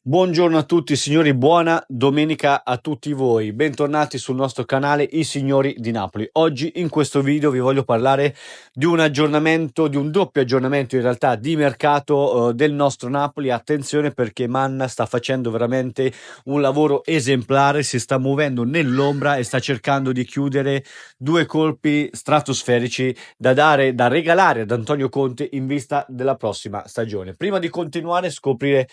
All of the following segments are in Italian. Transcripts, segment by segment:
Buongiorno a tutti signori, buona domenica a tutti voi, bentornati sul nostro canale I Signori di Napoli. Oggi in questo video vi voglio parlare di un aggiornamento, di un doppio aggiornamento in realtà di mercato del nostro Napoli. Attenzione perché Manna sta facendo veramente un lavoro esemplare, si sta muovendo nell'ombra e sta cercando di chiudere due colpi stratosferici da regalare ad Antonio Conte in vista della prossima stagione. Prima di continuare a scoprire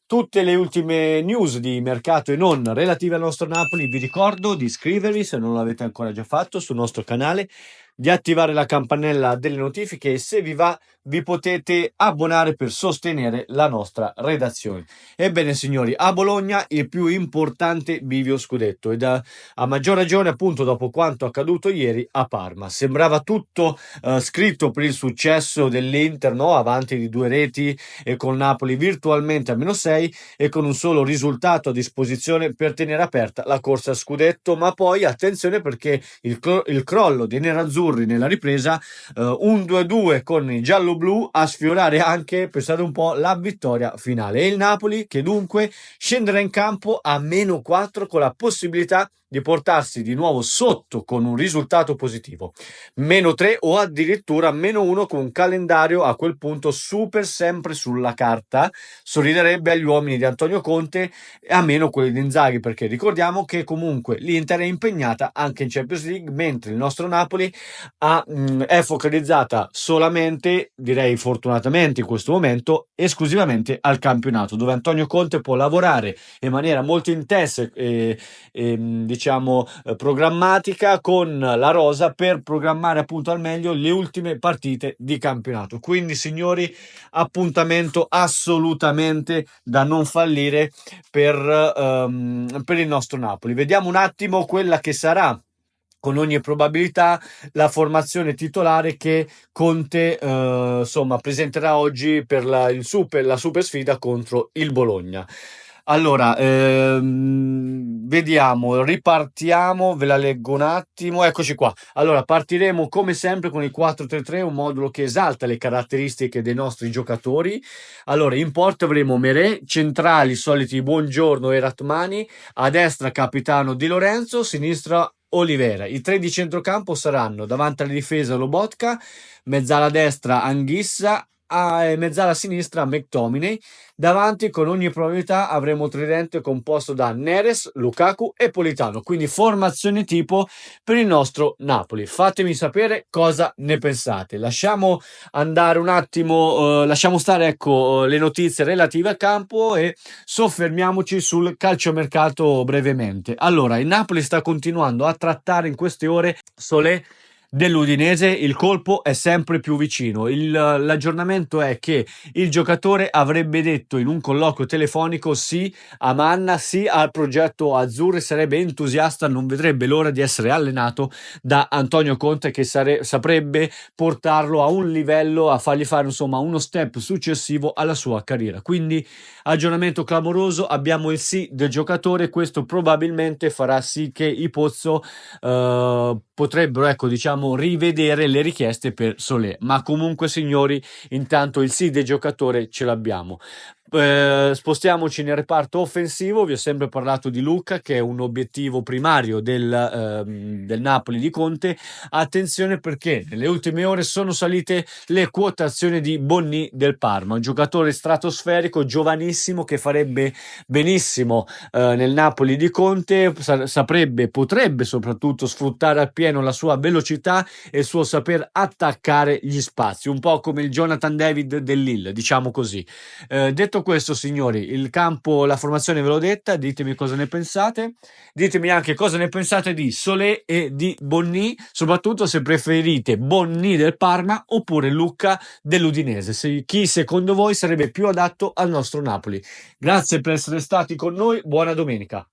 tutte le ultime news di mercato e non relative al nostro Napoli, vi ricordo di iscrivervi se non l'avete ancora già fatto sul nostro canale, di attivare la campanella delle notifiche e se vi va vi potete abbonare per sostenere la nostra redazione. Ebbene signori, a Bologna il più importante bivio scudetto ed a maggior ragione appunto dopo quanto accaduto ieri a Parma. Sembrava tutto scritto per il successo dell'Inter, no? Avanti di 2 reti e con Napoli virtualmente a -6 e con un solo risultato a disposizione per tenere aperta la corsa a scudetto. Ma poi attenzione perché il crollo dei nerazzurri nella ripresa, un 2-2 con i giallo-blu a sfiorare anche, pensate un po', la vittoria finale, e il Napoli che dunque scenderà in campo a -4 con la possibilità di portarsi di nuovo sotto con un risultato positivo, -3 o addirittura -1, con un calendario a quel punto super sempre sulla carta. Sorriderebbe agli uomini di Antonio Conte e a meno quelli di Inzaghi, perché ricordiamo che comunque l'Inter è impegnata anche in Champions League, mentre il nostro Napoli è focalizzata solamente, direi fortunatamente in questo momento, esclusivamente al campionato, dove Antonio Conte può lavorare in maniera molto intensa e diciamo programmatica con la rosa per programmare appunto al meglio le ultime partite di campionato. Quindi signori, appuntamento assolutamente da non fallire per il nostro Napoli. Vediamo un attimo quella che sarà con ogni probabilità la formazione titolare che Conte insomma presenterà oggi per la super sfida contro il Bologna. Allora, vediamo, ripartiamo, ve la leggo un attimo, eccoci qua. Allora, partiremo come sempre con il 4-3-3, un modulo che esalta le caratteristiche dei nostri giocatori. Allora, in porta avremo Meré, centrali soliti Buongiorno e Ratmani, a destra capitano Di Lorenzo, sinistra Olivera. I tre di centrocampo saranno davanti alla difesa Lobotka, mezzala destra Anghissa, e mezzala sinistra McTominay. Davanti con ogni probabilità avremo tridente composto da Neres, Lukaku e Politano, quindi formazione tipo per il nostro Napoli. Fatemi sapere cosa ne pensate. Lasciamo andare un attimo, lasciamo stare ecco le notizie relative al campo e soffermiamoci sul calciomercato brevemente. Allora, il Napoli sta continuando a trattare in queste ore Solé dell'Udinese, il colpo è sempre più vicino. L'aggiornamento è che il giocatore avrebbe detto in un colloquio telefonico sì a Manna, sì al progetto azzurro, e sarebbe entusiasta, non vedrebbe l'ora di essere allenato da Antonio Conte, che saprebbe portarlo a un livello, a fargli fare insomma uno step successivo alla sua carriera. Quindi aggiornamento clamoroso, abbiamo il sì del giocatore, questo probabilmente farà sì che i Pozzo potrebbero ecco diciamo rivedere le richieste per Solé, ma comunque signori intanto il sì del giocatore ce l'abbiamo. Spostiamoci nel reparto offensivo. Vi ho sempre parlato di Lucca, che è un obiettivo primario del Napoli di Conte. Attenzione perché nelle ultime ore sono salite le quotazioni di Bonni del Parma, un giocatore stratosferico, giovanissimo, che farebbe benissimo nel Napoli di Conte. Potrebbe soprattutto sfruttare appieno la sua velocità e il suo saper attaccare gli spazi, un po' come il Jonathan David del Lille, diciamo così. Detto questo signori, il campo, la formazione ve l'ho detta, ditemi cosa ne pensate, ditemi anche cosa ne pensate di Solé e di Bonni, soprattutto se preferite Bonni del Parma oppure Lucca dell'Udinese, chi secondo voi sarebbe più adatto al nostro Napoli. Grazie per essere stati con noi, buona domenica.